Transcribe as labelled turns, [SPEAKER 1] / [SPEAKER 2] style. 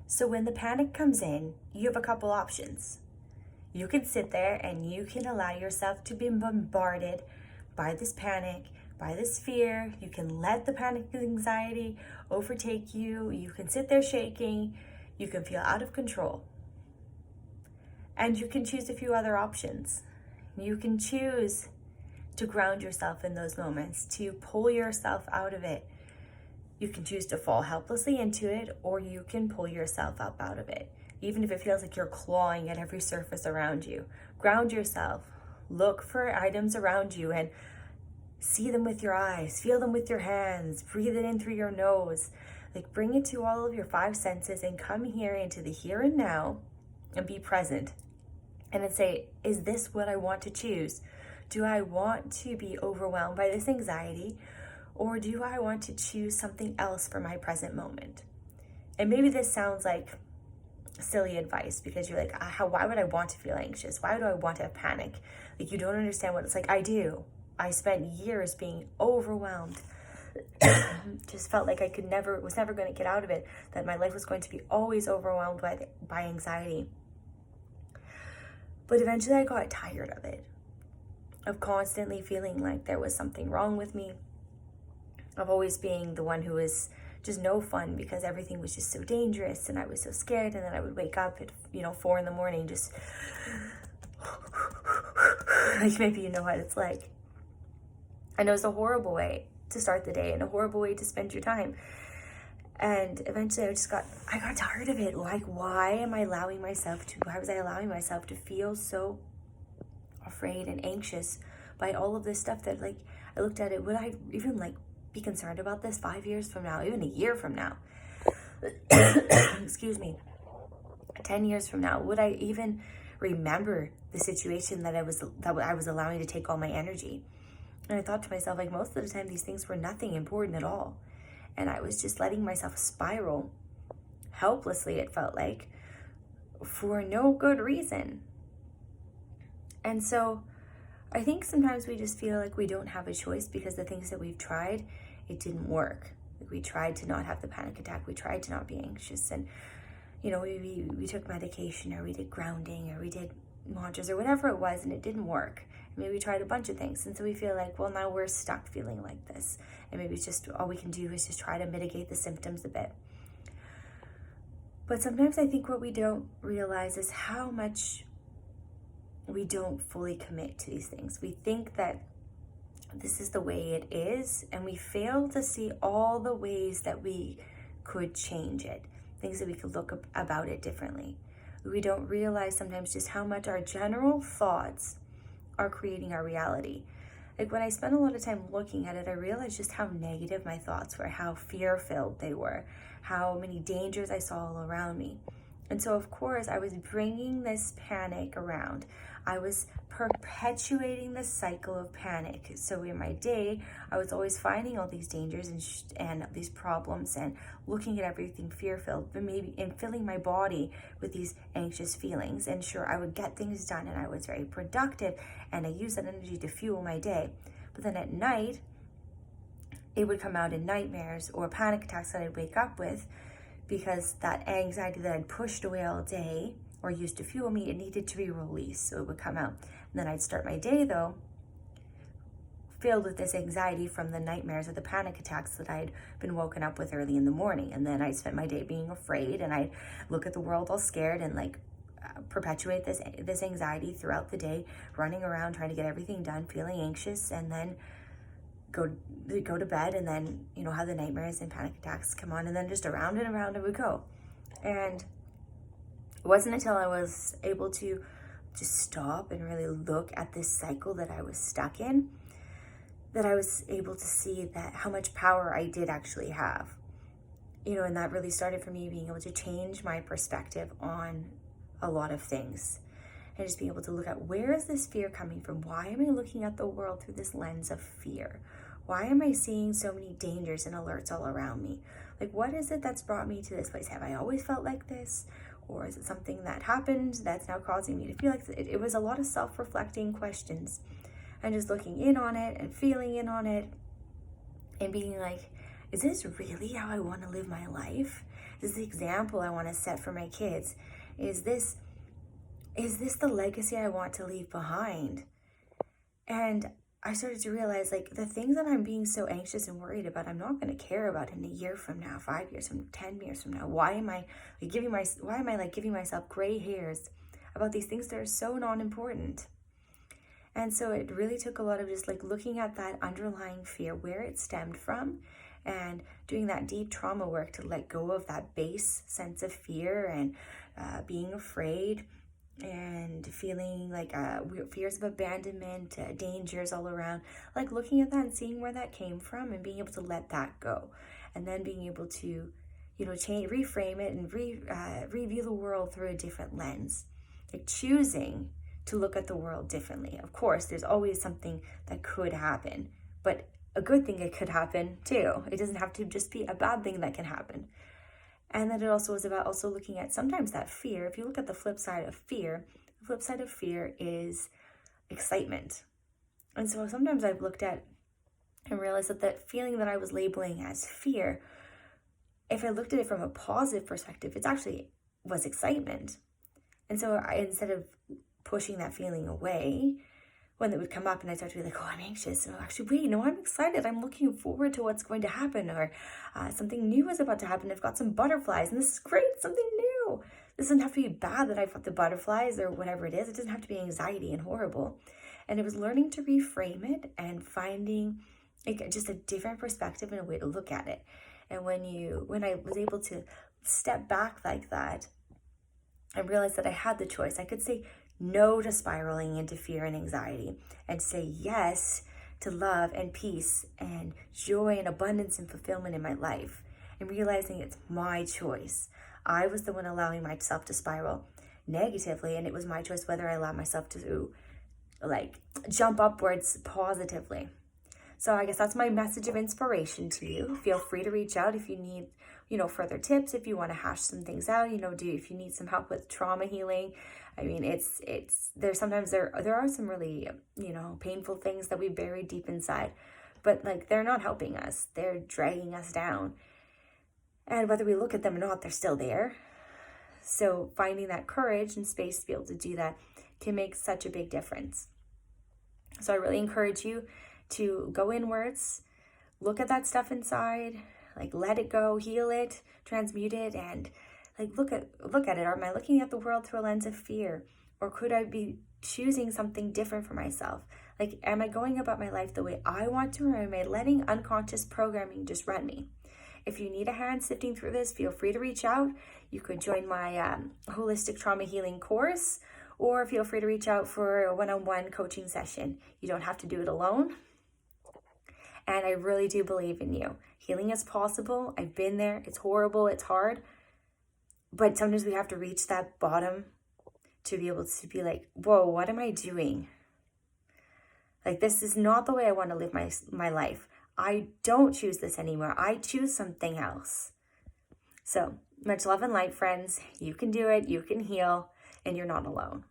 [SPEAKER 1] So when the panic comes in, you have a couple options. You can sit there and you can allow yourself to be bombarded by this panic, by this fear. You can let the panic and anxiety overtake you. You can sit there shaking. You can feel out of control. And you can choose a few other options. You can choose to ground yourself in those moments, to pull yourself out of it. You can choose to fall helplessly into it, or you can pull yourself up out of it. Even if it feels like you're clawing at every surface around you. Ground yourself. Look for items around you and see them with your eyes. Feel them with your hands. Breathe it in through your nose. Like, bring it to all of your five senses and come here into the here and now and be present. And then say, is this what I want to choose? Do I want to be overwhelmed by this anxiety? Or do I want to choose something else for my present moment? And maybe this sounds like silly advice because you're like, why would I want to feel anxious? Why do I want to have panic? Like, you don't understand what it's like. I do. I spent years being overwhelmed. Just felt like was never going to get out of it, that my life was going to be always overwhelmed by anxiety. But eventually I got tired of it, of constantly feeling like there was something wrong with me, of always being the one who was just no fun because everything was just so dangerous and I was so scared. And then I would wake up at 4 a.m, just like, maybe you know what it's like. And it was a horrible way to start the day and a horrible way to spend your time. And eventually I got tired of it. Like, why was I allowing myself to feel so afraid and anxious by all of this stuff that, like, I looked at it, would I even be concerned about this 5 years from now, even a year from now? Excuse me. 10 years from now, would I even remember the situation that I was allowing to take all my energy? And I thought to myself, like, most of the time these things were nothing important at all. And I was just letting myself spiral helplessly, it felt like, for no good reason. And so I think sometimes we just feel like we don't have a choice because the things that we've tried, it didn't work. Like, we tried to not have the panic attack. We tried to not be anxious. And, we took medication, or we did grounding, or we did mantras, or whatever it was, and it didn't work. Maybe we tried a bunch of things. And so we feel like, well, now we're stuck feeling like this. And maybe it's just all we can do is just try to mitigate the symptoms a bit. But sometimes I think what we don't realize is how much we don't fully commit to these things. We think that this is the way it is, and we fail to see all the ways that we could change it, things that we could look about it differently. We don't realize sometimes just how much our general thoughts are creating our reality. Like, when I spent a lot of time looking at it, I realized just how negative my thoughts were, how fear-filled they were, how many dangers I saw all around me. And so, of course, I was bringing this panic around. I was perpetuating the cycle of panic. So in my day, I was always finding all these dangers and these problems and looking at everything fear-filled, and filling my body with these anxious feelings. And sure, I would get things done and I was very productive and I used that energy to fuel my day. But then at night, it would come out in nightmares or panic attacks that I'd wake up with, because that anxiety that I'd pushed away all day or used to fuel me, it needed to be released, so it would come out. And then I'd start my day, though, filled with this anxiety from the nightmares or the panic attacks that I'd been woken up with early in the morning. And then I'd spend my day being afraid, and I'd look at the world all scared and perpetuate this anxiety throughout the day, running around trying to get everything done, feeling anxious, and then go to bed, and then have the nightmares and panic attacks come on, and then just around and around it would go. And it wasn't until I was able to just stop and really look at this cycle that I was stuck in that I was able to see that how much power I did actually have. And that really started for me being able to change my perspective on a lot of things. And just being able to look at, where is this fear coming from? Why am I looking at the world through this lens of fear? Why am I seeing so many dangers and alerts all around me? Like, what is it that's brought me to this place? Have I always felt like this? Or is it something that happened that's now causing me to feel like this? It was a lot of self-reflecting questions, and just looking in on it and feeling in on it and being like, is this really how I want to live my life? Is this the example I want to set for my kids? Is this the legacy I want to leave behind? And I started to realize, like, the things that I'm being so anxious and worried about, I'm not going to care about in a year from now, 5 years from now, 10 years from now. Why am I giving myself gray hairs about these things that are so non-important? And so it really took a lot of just like looking at that underlying fear, where it stemmed from, and doing that deep trauma work to let go of that base sense of fear and being afraid and feeling like fears of abandonment, dangers all around, like looking at that and seeing where that came from and being able to let that go, and then being able to, change, reframe it, and review the world through a different lens, like choosing to look at the world differently. Of course, there's always something that could happen, but a good thing that could happen too. It doesn't have to just be a bad thing that can happen. And then it also was about also looking at sometimes that fear. If you look at the flip side of fear, the flip side of fear is excitement. And so sometimes I've looked at and realized that that feeling that I was labeling as fear, if I looked at it from a positive perspective, it actually was excitement. And so instead of pushing that feeling away, when it would come up and I start to be like, oh, I'm anxious. And actually, wait, no, I'm excited. I'm looking forward to what's going to happen, or something new is about to happen. I've got some butterflies and this is great, something new. This doesn't have to be bad that I've got the butterflies or whatever it is. It doesn't have to be anxiety and horrible. And it was learning to reframe it and finding just a different perspective and a way to look at it. And when I was able to step back like that, I realized that I had the choice. I could say no to spiraling into fear and anxiety, and say yes to love and peace and joy and abundance and fulfillment in my life, and realizing it's my choice. I was the one allowing myself to spiral negatively, and it was my choice whether I allow myself to like jump upwards positively. So I guess that's my message of inspiration to you. Feel free to reach out if you need, further tips, if you want to hash some things out, if you need some help with trauma healing. I mean, there's sometimes there are some really, painful things that we bury deep inside, but like they're not helping us. They're dragging us down. And whether we look at them or not, they're still there. So finding that courage and space to be able to do that can make such a big difference. So I really encourage you to go inwards, look at that stuff inside, like let it go, heal it, transmute it, and like look at it. Am I looking at the world through a lens of fear, or could I be choosing something different for myself? Like, am I going about my life the way I want to, or am I letting unconscious programming just run me? If you need a hand sifting through this, feel free to reach out. You could join my holistic trauma healing course, or feel free to reach out for a one-on-one coaching session. You don't have to do it alone. And I really do believe in you. Healing is possible. I've been there. It's horrible. It's hard. But sometimes we have to reach that bottom to be able to be like, whoa, what am I doing? Like, this is not the way I want to live my life. I don't choose this anymore. I choose something else. So much love and light, friends. You can do it. You can heal. And you're not alone.